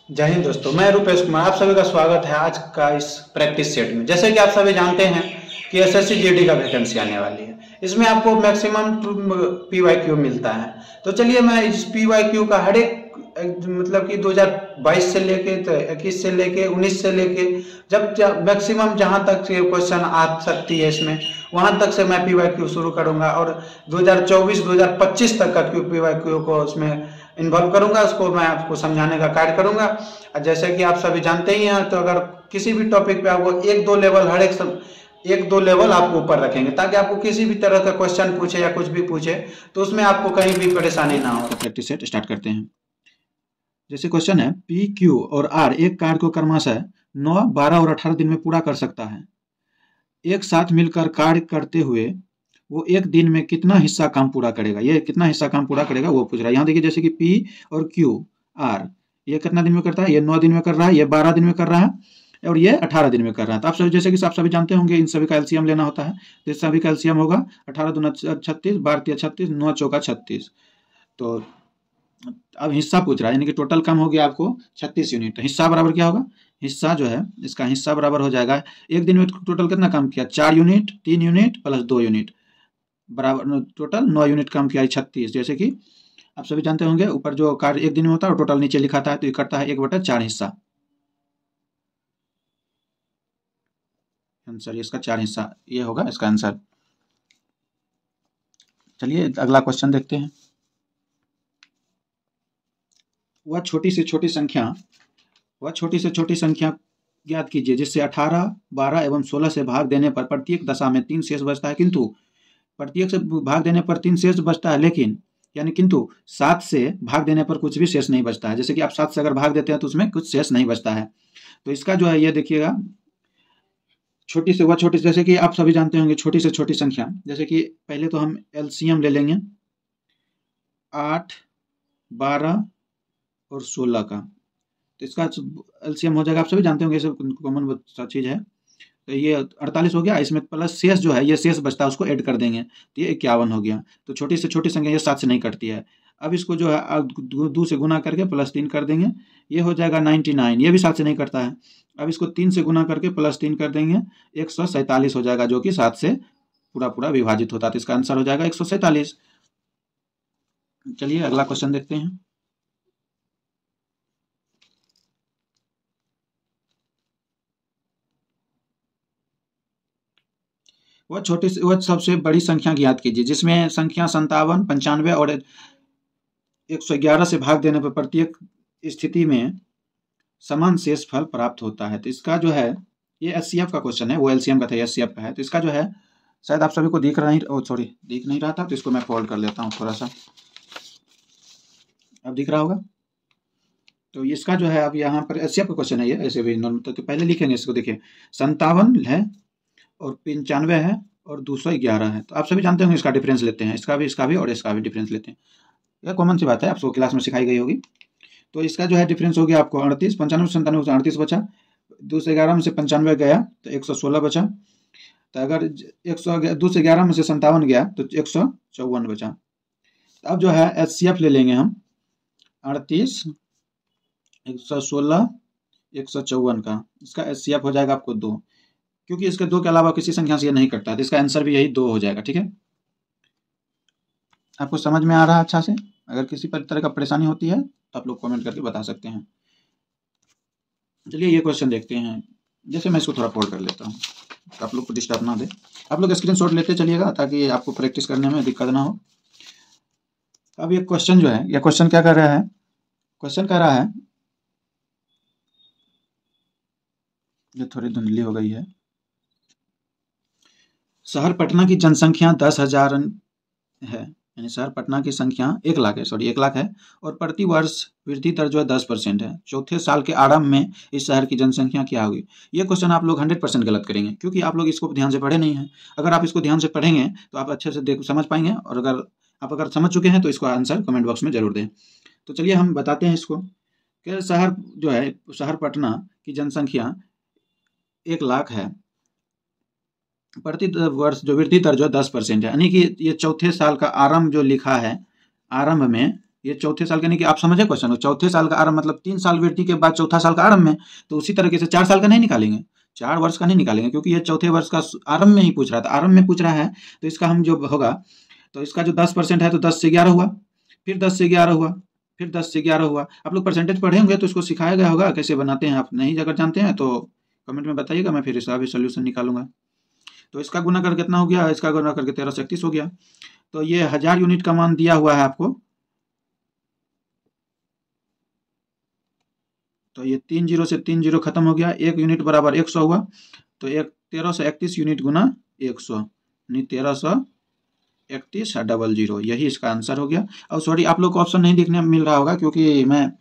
जय हिंद दोस्तों, मैं रूपेश कुमार। आप सभी का स्वागत है आज का इस प्रैक्टिस सेट में। जैसे कि आप सभी जानते हैं कि एसएससी जीडी का वैकेंसी आने वाली है। इसमें आपको मैक्सिमम पीवाईक्यू मिलता है। तो चलिए मैं इस पीवाईक्यू का हर एक मतलब कि 2022 से लेके 21 से लेके 19 से लेके जब मैक्सिमम जहां तक क्वेश्चन आ सकती है इसमें, वहां तक से मैं पीवाईक्यू शुरू करूंगा और 2024-2025 तक का पीवाईक्यू को उसमें इन्वॉल्व करूंगा। उसको मैं आपको समझाने का कार्य करूंगा। जैसे कि आप सभी जानते ही हैं, तो अगर किसी भी टॉपिक पे आपको एक दो लेवल आपको ऊपर रखेंगे ताकि आपको किसी भी तरह का क्वेश्चन पूछे या कुछ भी पूछे तो उसमें आपको कहीं भी परेशानी ना हो। प्रैक्टिस सेट स्टार्ट करते हैं। जैसे क्वेश्चन है, पी क्यू और आर एक कार्य को क्रमशः 9, 12 और 18 दिन में पूरा कर सकता है। एक साथ मिलकर कार्य करते हुए वो एक दिन में कितना हिस्सा काम पूरा करेगा, ये कितना हिस्सा काम पूरा करेगा वो पूछ रहा है। यहाँ देखिए, जैसे कि पी और क्यू आर ये कितना दिन में करता है, ये 9 दिन में कर रहा है, ये 12 दिन में कर रहा है और ये 18 दिन में कर रहा है। तो आप सभी जैसे कि आप सभी जानते होंगे, इन सभी का एलसीएम लेना होता है। तो इस सभी का एलसीएम होगा 18 दूना 36, 12 36, 9 चौका 36। तो अब हिस्सा पूछ रहा है, यानी कि टोटल काम हो गया आपको 36 यूनिट। तो हिस्सा बराबर क्या होगा, हिस्सा जो है इसका हिस्सा बराबर हो जाएगा, एक दिन में टोटल कितना काम किया, 4 यूनिट, 3 यूनिट प्लस 2 यूनिट, बराबर टोटल 9 यूनिट काम किया 36। जैसे कि आप सभी जानते होंगे, ऊपर जो कार्य एक दिन में होता है और टोटल नीचे लिखा था, तो ये करता है 1/4 हिस्सा। आंसर इसका 4 हिस्सा, ये होगा इसका आंसर। चलिए अगला क्वेश्चन देखते हैं। वह छोटी से छोटी संख्या ज्ञात कीजिए जिससे 18, 12 एवं 16 से भाग देने पर प्रत्येक दशा में 3 शेष बचता है, किंतु प्रत्येक से भाग देने पर 3 शेष बचता है, लेकिन यानी किंतु 7 से भाग देने पर कुछ भी शेष नहीं बचता है। जैसे कि आप 7 से अगर भाग देते हैं तो उसमें कुछ शेष नहीं बचता है। तो इसका जो है ये देखिएगा, छोटी से जैसे कि आप सभी जानते होंगे, छोटी से छोटी संख्या, जैसे कि पहले तो हम एलसीएम ले लेंगे 8, 12 और 16 का। तो इसका एलसीएम हो जाएगा, आप सभी जानते होंगे, ये सब कॉमन चीज़ है। तो ये 48 हो गया, इसमें प्लस शेष जो है, ये शेष बचता है, उसको ऐड कर देंगे तो ये 51 हो गया। तो छोटी से छोटी संख्या ये 7 से नहीं कटती है। अब इसको जो है 2 से गुना करके प्लस 3 कर देंगे, ये हो जाएगा 99, ये भी 7 से नहीं कटता है। अब इसको 3 से गुना करके प्लस 3 कर देंगे, 147 हो जाएगा, जो कि 7 से पूरा विभाजित होता है। तो इसका आंसर हो जाएगा 147। चलिए अगला क्वेश्चन देखते हैं। वह सबसे बड़ी संख्या ज्ञात कीजिए जिसमें संख्या 57, 95 और 111 से भाग देने पर प्रत्येक स्थिति में समान शेष फल प्राप्त होता है। तो इसका जो है ये एचसीएफ का क्वेश्चन है, वो एलसीएम का था, एचसीएफ का है। तो इसका जो है शायद आप सभी को दिख नहीं रहा था, तो इसको मैं फोल्ड कर लेता हूँ थोड़ा सा, अब दिख रहा होगा। तो इसका जो है अब यहाँ पर एचसीएफ का क्वेश्चन है ये, ऐसे भी नॉर्मल तो पहले लिखेंगे इसको। देखिए 57 है और 95 है और 211 है। तो आप सभी जानते होंगे इसका डिफरेंस लेते हैं, इसका भी और इसका भी डिफरेंस लेते हैं। यह कॉमन सी बात है, आपको क्लास में सिखाई गई होगी। तो इसका जो है डिफरेंस हो गया आपको 38, 95 से 97 से 38 बचा, 211 में से 95 गया तो 116 बचा। तो अगर 211 में से 57 गया तो 154 बचा। अब जो है एचसीएफ ले लेंगे हम 38, 116, 154 का। इसका एचसीएफ हो जाएगा आपको 2, क्योंकि इसके 2 के अलावा किसी संख्या से ये नहीं कटता, तो इसका आंसर भी यही 2 हो जाएगा। ठीक है, आपको समझ में आ रहा है अच्छा से? अगर किसी तरह का परेशानी होती है तो आप लोग कमेंट करके बता सकते हैं। चलिए ये क्वेश्चन देखते हैं। जैसे मैं इसको थोड़ा फोल्ड कर लेता हूँ तो आप लोग को डिस्टर्ब ना दे, आप लोग स्क्रीनशॉट लेते चलिएगा ताकि आपको प्रैक्टिस करने में दिक्कत ना हो। अब ये क्वेश्चन जो है, ये क्वेश्चन क्या कर रहा है, क्वेश्चन कह रहा है, ये थोड़ी धुंधली हो गई है। शहर पटना की जनसंख्या 10,000 है, यानी शहर पटना की संख्या 1 लाख है, 1 लाख है, और प्रति वर्ष वृद्धि दर जो है 10% है। चौथे साल के आरंभ में इस शहर की जनसंख्या क्या होगी? ये क्वेश्चन आप लोग 100% गलत करेंगे, क्योंकि आप लोग इसको ध्यान से पढ़े नहीं हैं। अगर आप इसको ध्यान से पढ़ेंगे तो आप अच्छे से समझ पाएंगे, और अगर समझ चुके हैं तो इसको आंसर कमेंट बॉक्स में जरूर दें। तो चलिए हम बताते हैं इसको कि शहर जो है, शहर पटना की जनसंख्या 1 लाख है, प्रति वर्ष जो वृद्धि दर जो 10% है, यानी कि ये चौथे साल का आरंभ जो लिखा है, आरंभ में ये चौथे साल का, नहीं कि आप समझे क्वेश्चन, चौथे साल का आरंभ मतलब 3 साल वृद्धि के बाद चौथा साल का आरंभ में, तो उसी तरीके से 4 साल का नहीं निकालेंगे, 4 वर्ष का नहीं निकालेंगे, क्योंकि ये चौथे वर्ष का आरंभ में ही पूछ रहा था, आरंभ में पूछ रहा है। तो इसका हम जो होगा, तो इसका जो 10% है तो 10 से 11 हुआ, फिर 10 से 11 हुआ, फिर 10 से 11 हुआ। आप लोग परसेंटेज पढ़े होंगे तो इसको सिखाया गया होगा कैसे बनाते हैं, आप नहीं अगर जानते हैं तो कमेंट में बताइएगा, मैं फिर इसका भी सोल्यूशन निकालूंगा। तो इसका गुना करके कितना हो गया, इसका गुना करके 1331 हो गया। तो ये 1000 यूनिट का मान दिया हुआ है आपको, तो ये 3 जीरो से 3 जीरो खत्म हो गया, 1 यूनिट बराबर 100 हुआ। तो 1331 यूनिट गुना 100 यानी 1331 यही इसका आंसर हो गया। और सॉरी, आप लोग को ऑप्शन नहीं देखने मिल रहा होगा, क्योंकि मैं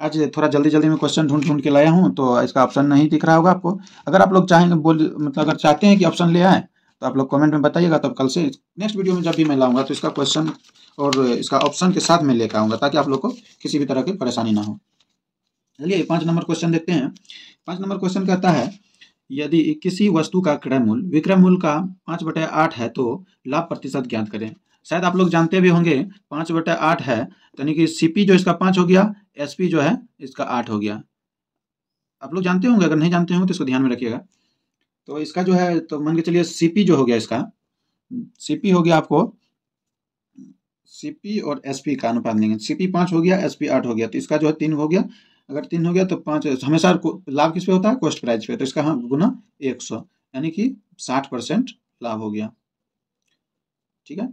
आज थोड़ा जल्दी जल्दी में क्वेश्चन ढूंढ के लाया हूँ, तो इसका ऑप्शन नहीं दिख रहा होगा आपको। अगर आप लोग चाहेंगे मतलब अगर चाहते हैं कि ऑप्शन ले आए तो आप लोग कमेंट में बताइएगा, तब कल से नेक्स्ट वीडियो में जब भी मैं लाऊंगा तो इसका क्वेश्चन और इसका ऑप्शन के साथ में लेकर आऊँगा, ताकि आप लोग को किसी भी तरह की परेशानी ना हो। चलिए 5 नंबर क्वेश्चन देखते हैं। 5 नंबर क्वेश्चन कहता है, यदि किसी वस्तु का क्रय मूल्य विक्रय मूल्य का 5/8 है तो लाभ प्रतिशत ज्ञात करें। शायद आप लोग जानते भी होंगे 5/8 है, यानी कि सीपी जो इसका 5 हो गया, एसपी जो है इसका 8 हो गया। आप लोग जानते होंगे, अगर नहीं जानते होंगे तो इसको ध्यान में रखिएगा। तो इसका जो है, तो मान के चलिए सीपी जो हो गया, इसका सीपी हो गया आपको, सीपी और एसपी का अनुपात लेंगे, सीपी 5 हो गया, एसपी 8 हो गया, तो इसका जो है 3 हो गया। अगर 3 हो गया तो 5 हमेशा लाभ किस पे होता है, कॉस्ट प्राइस पे, तो इसका हाँ गुना 100 यानी कि 60% लाभ हो गया। ठीक है,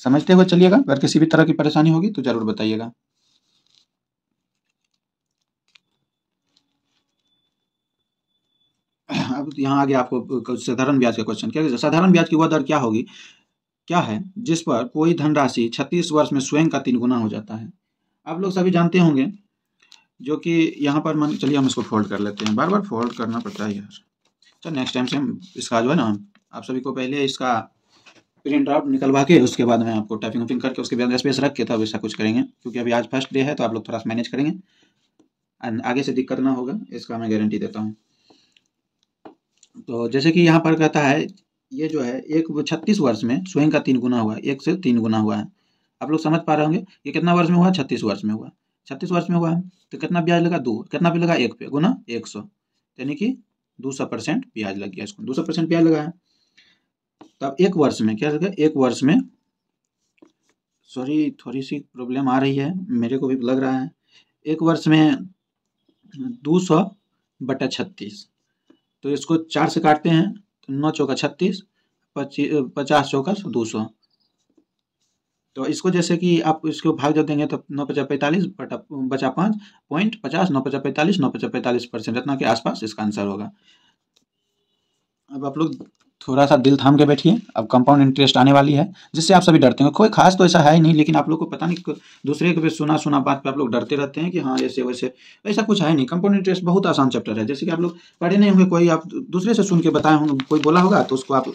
समझते हुए चलिएगा। अगर किसी भी तरह की परेशानी होगी तो जरूर बताइएगा। अब यहाँ आगे आपको साधारण ब्याज का क्वेश्चन, क्या साधारण ब्याज की वह दर क्या होगी, क्या है जिस पर कोई धनराशि 36 वर्ष में स्वयं का 3 गुना हो जाता है। आप लोग सभी जानते होंगे, जो कि यहाँ पर मान चलिए हम इसको फोल्ड कर लेते हैं, बार बार फोल्ड करना पड़ता है यार। चल नेक्स्ट टाइम से हम इसका जो है ना, आप सभी को पहले इसका प्रिंट आउट निकलवा के उसके बाद में आपको टाइपिंग उपिंग करके उसके बाद स्पेस रख के तब ऐसा कुछ करेंगे, क्योंकि अभी आज फर्स्ट डे है तो आप लोग थोड़ा सा मैनेज करेंगे, आगे से दिक्कत ना होगा, इसका मैं गारंटी देता हूँ। तो जैसे कि यहाँ पर कहता है, ये जो है 36 वर्ष में स्वयं का 3 गुना हुआ, 1 से 3 गुना हुआ है। आप लोग समझ पा रहे होंगे ये कितना वर्ष में हुआ, 36 वर्ष में हुआ। 36 वर्ष में हुआ है तो कितना ब्याज लगा, 2, कितना पे लगा, 1 पे, गुना 100 यानी कि 200% ब्याज लग गया, इसको 200% ब्याज लगा है। तब 1 वर्ष में क्या लगा, 1 वर्ष में, सॉरी थोड़ी सी प्रॉब्लम आ रही है, मेरे को भी लग रहा है, 1 वर्ष में 200/36, तो इसको 4 से काटते हैं तो 9 चौका 36, 50 चौका 200। तो इसको जैसे कि आप इसको भाग जब देंगे तो 9×45 बचा 5.50, 9×45, 9×45% इतना के आसपास इसका आंसर होगा। अब आप लोग थोड़ा सा दिल थाम के बैठिए, अब कंपाउंड इंटरेस्ट आने वाली है, जिससे आप सभी डरते हैं। कोई खास तो ऐसा है ही नहीं, लेकिन आप लोग को पता नहीं दूसरे के सुना बात पे आप लोग डरते रहते हैं कि हाँ ऐसे वैसे, ऐसा कुछ है नहीं। कंपाउंड इंटरेस्ट बहुत आसान चैप्टर है, जैसे कि आप लोग पढ़े नहीं होंगे, कोई आप दूसरे से सुन के बताए होंगे, कोई बोला होगा तो उसको आप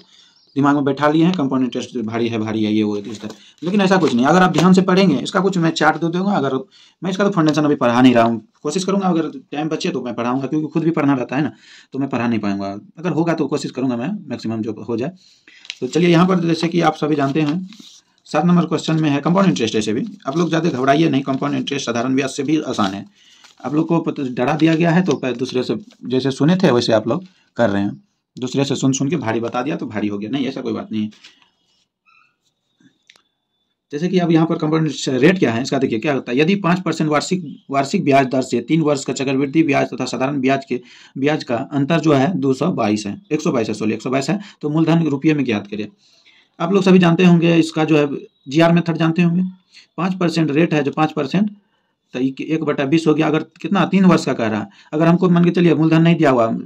दिमाग में बैठा लिए हैं, कंपाउंड इंटरेस्ट भारी है ये वो इस तरह, लेकिन ऐसा कुछ नहीं। अगर आप ध्यान से पढ़ेंगे, इसका कुछ मैं चार्ट दे दूंगा, अगर मैं इसका तो फाउंडेशन अभी पढ़ा नहीं रहा हूँ, कोशिश करूंगा अगर टाइम बचे तो मैं पढ़ाऊंगा, क्योंकि खुद भी पढ़ना रहता है ना, तो मैं पढ़ा नहीं पाऊंगा, अगर होगा तो कोशिश करूंगा मैं मैक्सिमम जो हो जाए। तो चलिए यहाँ पर जैसे कि आप सभी जानते हैं 7 नंबर क्वेश्चन में है कंपाउंड इंटरेस्ट। ऐसे भी आप लोग ज़्यादा घबराइए नहीं, कंपाउंड इंटरेस्ट साधारण ब्याज से भी आसान है। आप लोग को डरा दिया गया है तो दूसरे से जैसे सुने थे वैसे आप लोग कर रहे हैं, दूसरे से सुन के भारी बता दिया तो भारी हो गया, नहीं ऐसा कोई बात नहीं है। जैसे कि अब यहाँ पर कंपाउंड रेट क्या है इसका देखिए, क्या होता है, यदि 5% वार्षिक ब्याज दर से 3 वर्ष का चक्रवृद्धि ब्याज तथा साधारण ब्याज का अंतर जो है 122 है, तो मूलधन रुपये में ज्ञात करें। आप लोग सभी जानते होंगे इसका जो है GR मेथड जानते होंगे, 5% रेट है जो 5%, तो 1/20 हो गया। अगर कितना 3 वर्ष का कह रहा है, अगर हमको मान के चलिए मूलधन नहीं दिया हुआ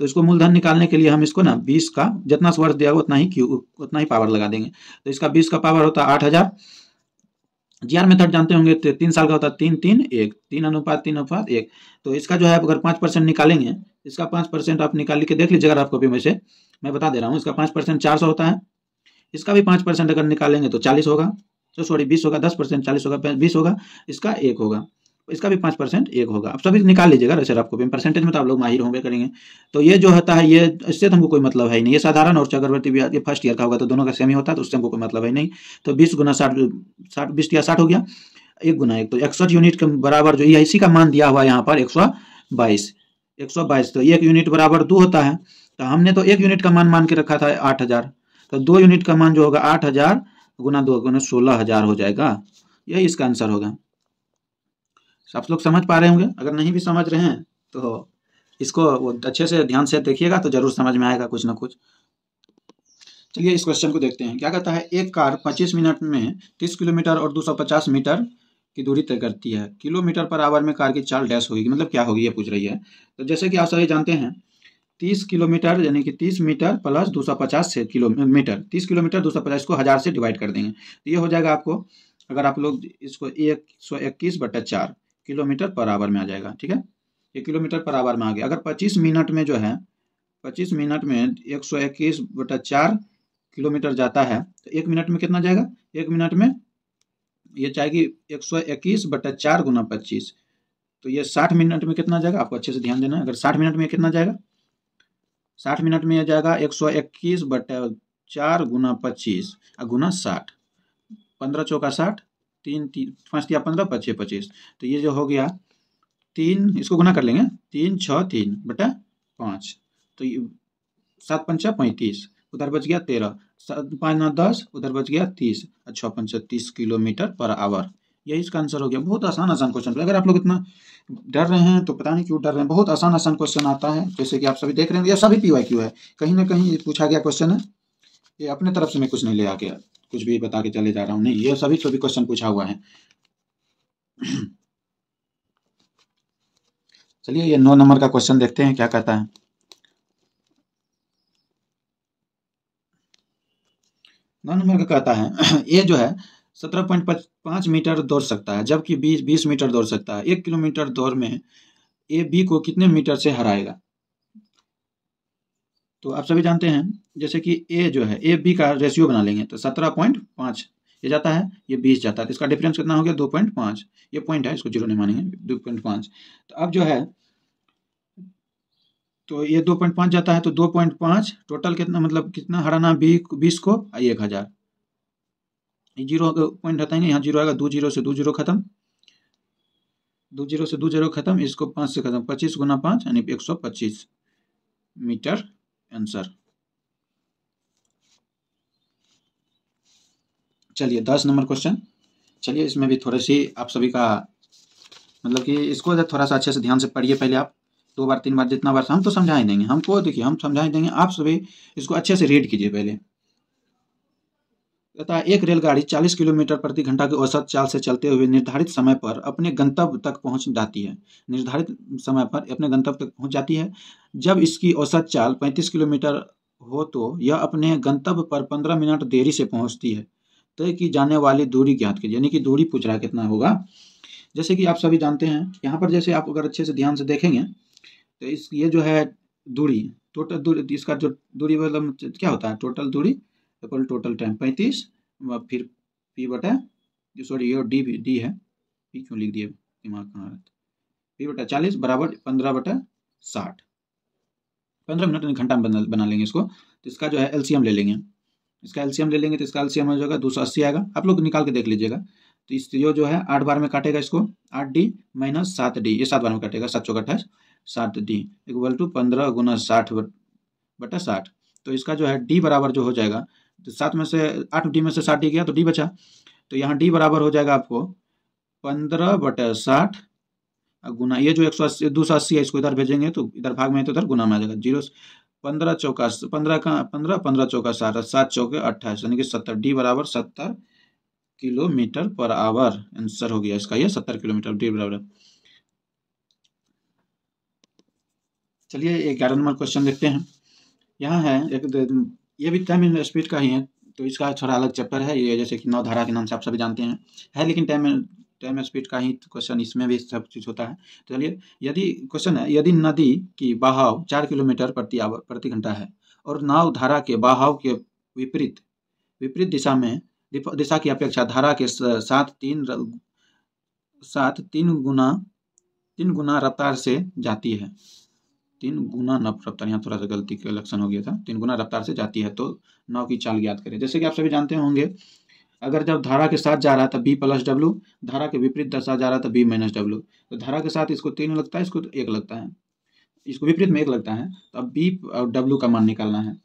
तो इसको मूलधन निकालने के लिए हम इसको ना 20 का जितना वर्ष दिया हुआ उतना ही पावर लगा देंगे, तो इसका 20 का पावर होता है 8000। GR मेथड जानते होंगे, 3 साल का होता है 3:3:1, 3:3:1। तो इसका जो है अगर 5% निकालेंगे, इसका 5% आप निकाल के देख लीजिए अगर आपको भी, में से मैं बता दे रहा हूँ, इसका 5% 400 होता है, इसका भी 5% अगर निकालेंगे तो 40 होगा, तो सॉरी 20 होगा, 10% 40 होगा, 20 होगा, इसका 1 होगा। इसका भी 5% एक होगा। अब सभी निकाल लीजिएगा वैसे आपको परसेंटेज में तो आप लोग माहिर होंगे करेंगे। तो ये जो होता है ये इससे तो हमको कोई मतलब है ही नहीं। ये साधारण और चक्रवर्ती ब्याज ये फर्स्ट ईयर का होगा तो दोनों का सेम ही होता है, तो उससे हमको कोई मतलब है नहीं। तो 20 गुना 60 20 या 60 हो गया, 1 गुना 1 तो 61 यूनिट के बराबर जो इसी का मान दिया हुआ है यहाँ पर 122 तो 1 यूनिट बराबर 2 होता है। तो हमने तो 1 यूनिट का मान के रखा था 8000, तो 2 यूनिट का मान जो होगा 8000 गुना 2 गुना 16000 हो जाएगा। यही इसका आंसर होगा। आप लोग समझ पा रहे होंगे। अगर नहीं भी समझ रहे हैं तो इसको अच्छे से ध्यान से देखिएगा तो जरूर समझ में आएगा कुछ ना कुछ। चलिए इस क्वेश्चन को देखते हैं। क्या कहता है, एक कार 25 मिनट में 30 किलोमीटर और 250 मीटर की दूरी तय करती है। किलोमीटर पर आवर में कार की चाल डैश होगी, मतलब क्या होगी ये पूछ रही है। तो जैसे कि आप सभी जानते हैं 30 किलोमीटर यानी कि 30 मीटर प्लस 250 से किलोमीटर, 30 किलोमीटर 250 को 1000 से डिवाइड कर देंगे तो ये हो जाएगा आपको, अगर आप लोग इसको 121/4 किलोमीटर पर आवर में आ जाएगा। ठीक है, ये किलोमीटर पर आवर में आ गया। अगर 25 मिनट में जो है 25 मिनट में 121/4 किलोमीटर जाता है तो 1 मिनट में कितना जाएगा, 1 मिनट में ये जाएगी 121/4 गुना 25, तो ये 60 मिनट में कितना जाएगा, आपको अच्छे से ध्यान देना है। अगर 60 मिनट में कितना जाएगा, 60 मिनट में यह जाएगा 121/4 गुना 25 गुना 60, 15 चौका 60, 3 5 या 15 25 25, तो ये जो हो गया 3, इसको गुना कर लेंगे 3 6 3/5, तो 7 पंचा 35, उधर बच गया 13, 5 9 10, उधर बच गया 30, 6 पंचा 30 किलोमीटर पर आवर। यही इसका आंसर हो गया। बहुत आसान क्वेश्चन। अगर आप लोग इतना डर रहे हैं तो पता नहीं क्यों डर रहे हैं। बहुत आसान क्वेश्चन आता है, जैसे कि आप सभी देख रहे हैं। यह सभी PYQ है, कहीं ना कहीं पूछा गया क्वेश्चन है। ये अपने तरफ से मैं कुछ नहीं ले आके कुछ भी बता के चले जा रहा हूँ, नहीं, ये सभी क्वेश्चन पूछा हुआ है। चलिए ये 9 नंबर का क्वेश्चन देखते हैं क्या कहता है। 9 नंबर का कहता है ये जो है 17.5 मीटर दौड़ सकता है, जबकि 20 मीटर दौड़ सकता है। 1 किलोमीटर दौड़ में ए बी को कितने मीटर से हराएगा। तो आप सभी जानते हैं जैसे कि ए जो है ए बी का रेशियो बना लेंगे तो 17.5 ये जाता है, ये 20 जाता है, तो इसका डिफरेंस कितना हो गया 2.5। ये पॉइंट है, इसको जीरो नहीं मानेंगे, 2.5। तो अब जो है तो ये 2.5 जाता है, तो 2.5 टोटल कितना, मतलब कितना हराना 20 को 1000। जीरो पॉइंट हटा नहीं, यहाँ जीरो आएगा, 2 जीरो से 2 जीरो खत्म, 2 जीरो से 2 जीरो खत्म, इसको 5 से खत्म, 25 गुना 5 यानी 125 मीटर आंसर। चलिए 10 नंबर क्वेश्चन। चलिए इसमें भी थोड़ी सी आप सभी का मतलब कि इसको थोड़ा सा अच्छे से ध्यान से पढ़िए। पहले आप 2 बार 3 बार जितना बार हम तो समझा ही देंगे, हमको देखिए हम समझा ही देंगे, आप सभी इसको अच्छे से रीड कीजिए। पहले कहता है एक रेलगाड़ी 40 किलोमीटर प्रति घंटा की औसत चाल से चलते हुए निर्धारित समय पर अपने गंतव्य तक पहुंच जाती है। निर्धारित समय पर अपने गंतव्य तक पहुंच जाती है। जब इसकी औसत चाल 35 किलोमीटर हो तो यह अपने गंतव्य पर 15 मिनट देरी से पहुंचती है। तय की जाने वाली दूरी ज्ञात कीजिए, यानी कि दूरी पूछ रहा है कितना होगा। जैसे कि आप सभी जानते हैं यहाँ पर, जैसे आप अगर अच्छे से ध्यान से देखेंगे तो इस ये जो है दूरी, टोटल दूरी, इसका जो दूरी मतलब क्या होता है, टोटल दूरी इक्वल टोटल टाइम 35, फिर P बटा, सॉरी ये डी है, P क्यों लिख दिया, दिमाग कहाँ रहता, P बटा 40 बराबर 15/60, 15 मिनट यानी घंटा में बना लेंगे इसको। तो इसका जो है LCM ले लेंगे, इसका LCM ले लेंगे तो इसका LCM हो जाएगा 280 आएगा। आप लोग निकाल के देख लीजिएगा। तो इस जो है 8 बार में काटेगा इसको, 8D माइनस 7D, ये 7 बार में काटेगा, 7 चौका 28, 7D इक्वल टू 15 गुना 60/60। तो इसका जो है D बराबर जो हो जाएगा, तो 7 में से 8D में से 60D गया तो D बचा, तो यहाँ D बराबर हो जाएगा आपको 15/60 गुना ये जो 180 280 है, इसको इधर भेजेंगे तो इधर भाग में तो इधर गुना में आ जाएगा, 0 15 चौका 15 का 15 15 चौका 60, 7 चौके 28 यानी कि 70, D बराबर 70 किलोमीटर पर आवर आंसर हो गया इसका, ये 70 किलोमीटर D बराबर। चलिए 11 नंबर क्वेश्चन देखते हैं। यहाँ है एक, ये भी टाइम स्पीड का ही है, तो इसका थोड़ा अलग चैप्टर है ये, जैसे कि 9 धारा के नाम से आप सभी जानते हैं, है लेकिन टाइम स्पीड का ही क्वेश्चन, इसमें भी सब चीज़ होता है। तो चलिए यदि क्वेश्चन है, यदि नदी की बहाव 4 किलोमीटर प्रति घंटा है और नाव धारा के बहाव के विपरीत दिशा की अपेक्षा धारा के साथ 3 साथ 3 गुना रफ्तार से जाती है। 3 गुना रफ्तार, यहाँ थोड़ा सा गलती का लक्षण हो गया था, 3 गुना रफ्तार से जाती है तो नाव की चाल ज्ञात करें। जैसे कि आप सभी जानते होंगे, अगर जब धारा के साथ जा रहा था बी प्लस डब्लू, धारा के विपरीत दशा जा रहा था बी माइनस डब्लू, तो धारा के साथ इसको 3 लगता है, इसको 1 लगता है, इसको विपरीत में 1 लगता है, तो अब बी और डब्लू का मान निकालना है।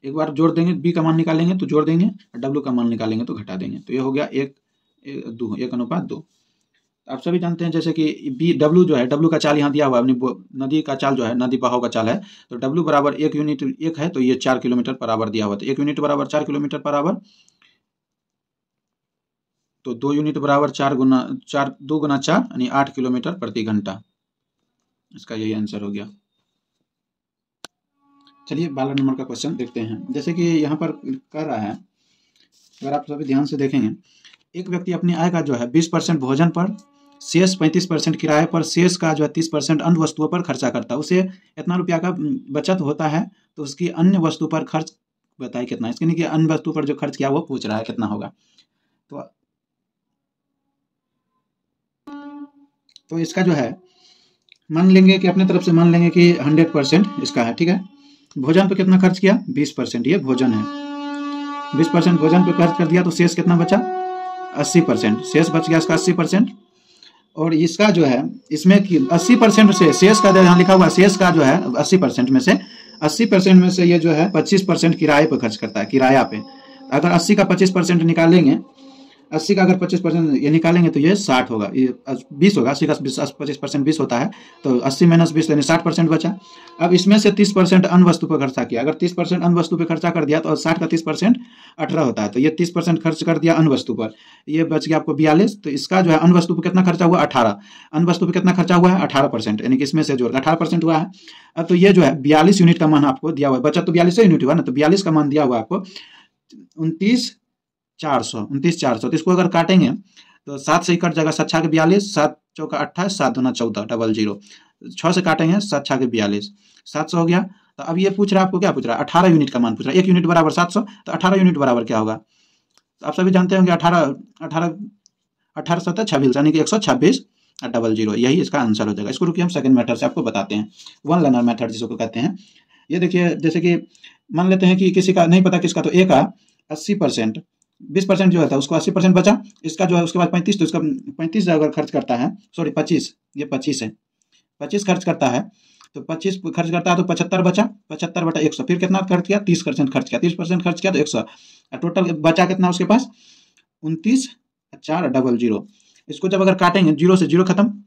एक बार जोड़ देंगे, बी का मान निकालेंगे तो जोड़ देंगे, और डब्लू का मान निकालेंगे तो घटा देंगे, तो ये हो गया 1:2। आप सभी जानते हैं जैसे कि बी डब्लू जो है, डब्लू का चाल यहाँ दिया हुआ है, अपनी नदी का चाल जो है, नदी बहाव का चाल है, तो डब्लू बराबर 1 यूनिट 1 है, तो ये 4 किलोमीटर पर आवर दिया हुआ, तो 1 यूनिट बराबर 4 किलोमीटर पर आवर, तो 2 यूनिट बराबर 2 गुना 4 यानी 8 किलोमीटर प्रति घंटा। इसका यही आंसर हो गया। चलिए 12 नंबर का क्वेश्चन देखते हैं। जैसे कि यहाँ पर कर रहा है, अगर आप सभी ध्यान से देखेंगे, एक व्यक्ति अपनी आय का जो है 20% भोजन पर, शेष 35% किराए पर, शेष का जो है 30% अन्य वस्तुओं पर खर्चा करता है। उसे इतना रुपया का बचत होता है, तो उसकी अन्य वस्तु पर खर्च बताइए कितना। इसके नहीं कि अन्य वस्तु पर जो खर्च किया वो पूछ रहा है कितना होगा। तो इसका जो है मान लेंगे कि अपने तरफ से मान लेंगे कि 100% इसका है, ठीक है। भोजन पर कितना खर्च किया? 20%, ये भोजन है, 20% भोजन पर खर्च कर दिया, तो शेष कितना बचा? 80%, शेष बच गया इसका 80%। और इसका जो है इसमें 80% से शेष का यहाँ लिखा हुआ, शेष का जो है 80% में से 80% में से ये जो है 25% किराए पर खर्च करता है, किराया पे। अगर 80 का 25% निकालेंगे, 80 का अगर 25% ये निकालेंगे तो ये 60 होगा, ये 20 होगा। 80 का 25% 20 होता है, तो 80 - 20 यानी 60% बचा। अब इसमें से 30% अन्य वस्तु पर खर्चा किया, अगर 30% अन्य वस्तु पर खर्चा कर दिया तो 60 का 30% 18 होता है, तो ये 30% खर्च कर दिया अन्य वस्तु पर, ये बच गया आपको 42। तो इसका जो है अन्य वस्तु पर कितना खर्चा हुआ? 18। अन्य वस्तु पर कितना खर्चा हुआ है? 18%, यानी कि इसमें से जोड़ 18% हुआ है। अब तो ये जो है 42 यूनिट का मान आपको दिया हुआ है, बचत तो 42 यूनिट हुआ ना, तो 42 का मान दिया हुआ आपको 29,400। तो इसको अगर काटेंगे तो 7 से कट जाएगा, 7 छाके 42, 7 चौका 28, 7 दूना 14, 00। 6 से काटेंगे, 7 छाके 42, 700 हो गया। तो अब ये पूछ रहा है आपको, क्या पूछ रहा है? 18 यूनिट का मान पूछ रहा है। 1 यूनिट बराबर 700, तो 18 यूनिट बराबर क्या होगा? तो आप सभी जानते होंगे 18 7 26, यानी कि 126 और 00, यही इसका आंसर हो जाएगा। इसको रुकिए हम सेकंड मेथड से आपको बताते हैं, वन लाइनर मेथड जिसको कहते हैं। ये देखिए, जैसे कि मान लेते हैं कि किसी का नहीं पता किसका, तो ए का 80%, 20% जो है था उसको 80% बचा, इसका जो है उसके बाद 35, तो इसका 35 अगर खर्च करता है, सॉरी 25, ये 25 है, 25 खर्च करता है, तो 25 खर्च करता है तो 75 बचा, 75/100। फिर कितना खर्च किया? 30% खर्च किया, 30% खर्च किया तो 100, टोटल बचा कितना उसके पास? 29,400। इसको जब अगर काटेंगे, 0 से 0 खत्म,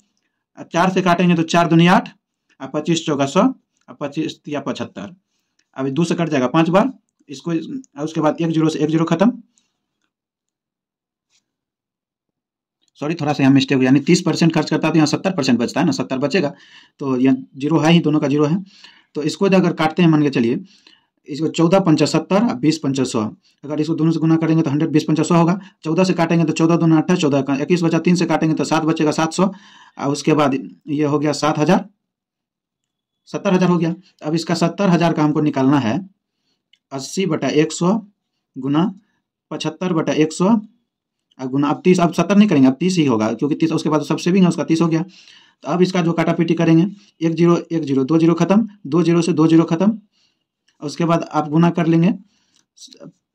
4 से काटेंगे तो 4 दूनी 8, 25 चौका 100, 25 या 75। अब 2 से कट जाएगा 5 बार, इसको उसके बाद 1 0 से 1 0 खत्म, सॉरी थोड़ा सा यहाँ मिस्टेक हुआ, यानी 30% खर्च करता है तो यहाँ 70% बचता है ना, 70 बचेगा, तो यहाँ 0 है ही, दोनों का 0 है। तो इसको अगर काटते हैं, मान के चलिए इसको 14 पंचा 70 और 20 पंचा 100, अगर इसको दोनों से गुना करेंगे तो 100 20 पंचा 100 होगा। 14 से काटेंगे तो 14 दूना 28, 14 का 21 बचा, 3 से काटेंगे तो 7 बचेगा, 700, और उसके बाद ये हो गया 7,000, 70,000 हो गया। अब इसका 70,000 का हमको निकालना है 80/100 गुना 75/100 गुना, अब 30, अब 70 नहीं करेंगे, अब 30 ही होगा, क्योंकि 30 उसके बाद सब सेविंग है उसका, 30 हो गया। तो अब इसका जो काटापीटी करेंगे, 1 0 1 0, 2 0 खत्म, 2 0 से 2 0 खत्म, उसके बाद आप गुना कर लेंगे,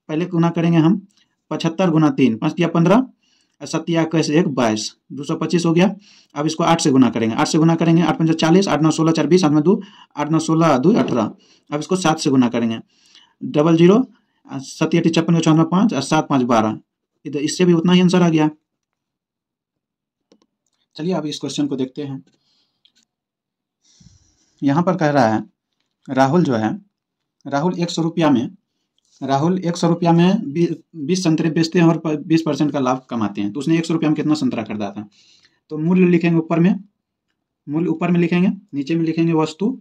पहले गुना करेंगे हम 75 गुना 3, 5 दिया 15, 7 या 1 22, 225 हो गया। अब इसको 8 से गुना करेंगे, 8 से गुना करेंगे, 8 5 40, 8 9 16 4 20, 8 में 2, 8 9 16 2 18। अब इसको 7 से गुना करेंगे, 00, 7 8 56 54 5 और 7 5 12, इधर इससे भी उतना ही आंसर आ गया। चलिए अब इस क्वेश्चन को देखते हैं। यहाँ पर कह रहा है राहुल जो है, राहुल 100 रुपया में, राहुल 100 रुपया में 20 संतरे बेचते हैं और 20% का लाभ कमाते हैं। तो उसने 100 रुपया में कितना संतरा खरीदा था? तो मूल्य लिखेंगे ऊपर में, मूल्य ऊपर में लिखेंगे, नीचे में लिखेंगे वस्तु,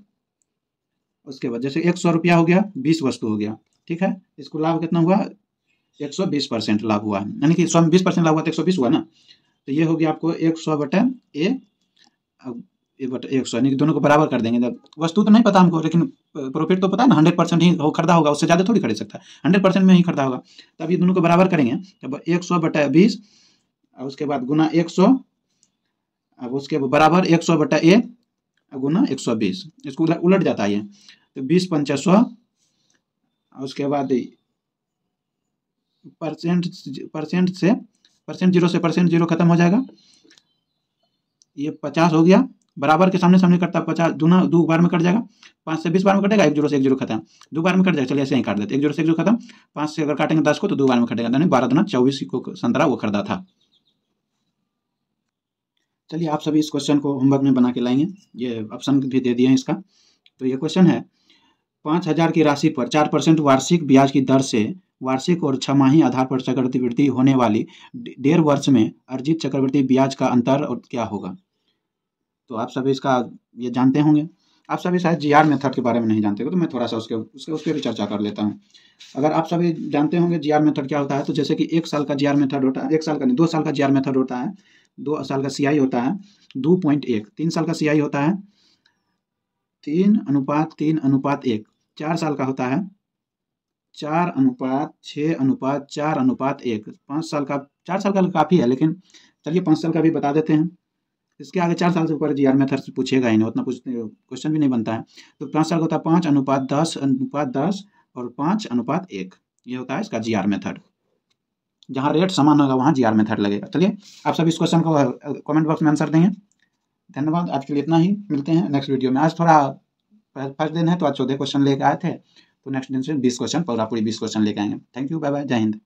उसके बाद जैसे 100 रुपया हो गया, 20 वस्तु हो गया, ठीक है। इसको लाभ कितना हुआ? 120% लाभ हुआ, यानी कि 20% लाभ हुआ तो 120 हुआ ना। तो ये हो गया आपको 100/A/100, यानी कि दोनों को बराबर कर देंगे। जब वस्तु तो नहीं पता हमको, लेकिन प्रॉफिट तो पता है ना, 100% ही वो खरीदा होगा, उससे ज़्यादा थोड़ी खरीद सकता है, 100% में ही खरीदा होगा। तब ये दोनों को बराबर करेंगे, तब 100/20 और उसके बाद गुना 100 अब उसके बराबर 100/a गुना 120, इसको उलट जाता है ये, तो 20×500, उसके बाद परसेंट जीरो से परसेंट जीरो खत्म हो जाएगा, ये 50 हो गया, बराबर के सामने सामने कटता 50, दूना 2 बार में कट जाएगा, 5 से 20 बार में कटेगा, 1 जीरो से 1 जीरो खत्म, 2 बार में कट जाएगा, चलिए ऐसे ही काट देते, 1 जीरो से 1 जीरो खत्म, 5 से अगर काटेंगे 10 को तो 2 बार में कटेगा, यानी 12 दूना 24 को संतरा वो खरीदा था। चलिए आप सभी इस क्वेश्चन को होमवर्क में बना के लाएंगे, ये ऑप्शन भी दे दिए हैं इसका। तो ये क्वेश्चन है, 5,000 की राशि पर 4% वार्षिक ब्याज की दर से वार्षिक और छमाही आधार पर चक्रवृद्धि होने वाली 1.5 वर्ष में अर्जित चक्रवृद्धि ब्याज का अंतर और क्या होगा। तो आप सभी इसका ये जानते होंगे, आप सभी शायद जीआर मेथड के बारे में नहीं जानते हो, तो मैं थोड़ा सा उसके भी चर्चा कर लेता हूँ। अगर आप सभी जानते होंगे जीआर मेथड क्या होता है, तो जैसे कि 1 साल का जीआर मेथड होता है, 1 साल का नहीं 2 साल का जीआर मेथड होता है, 2 साल का सीआई होता है 2.1, 3 साल का सीआई होता है 3:3:1, 4 साल का होता है 4:6:4:1, 5 साल का 4 साल का काफ़ी है, लेकिन चलिए 5 साल का भी बता देते हैं। इसके आगे 4 साल से ऊपर जीआर मेथड से पूछेगा ही नहीं, उतना कुछ क्वेश्चन भी नहीं बनता है। तो 5 साल का होता है 5:10:10 और 5:1, ये होता है इसका जीआर मेथड। जहाँ रेट समान होगा वहाँ जीआर मेथड लगेगा। चलिए आप सब इस क्वेश्चन को कमेंट बॉक्स में आंसर देंगे। धन्यवाद, आज के लिए इतना ही, मिलते हैं नेक्स्ट वीडियो में। आज थोड़ा फर्स्ट दिन है तो आज 14 क्वेश्चन लेके आए थे, तो नेक्स्ट दिन से 20 क्वेश्चन, पूरी 20 क्वेश्चन लेके आएंगे। थैंक यू, बाय बाय, जय हिंद।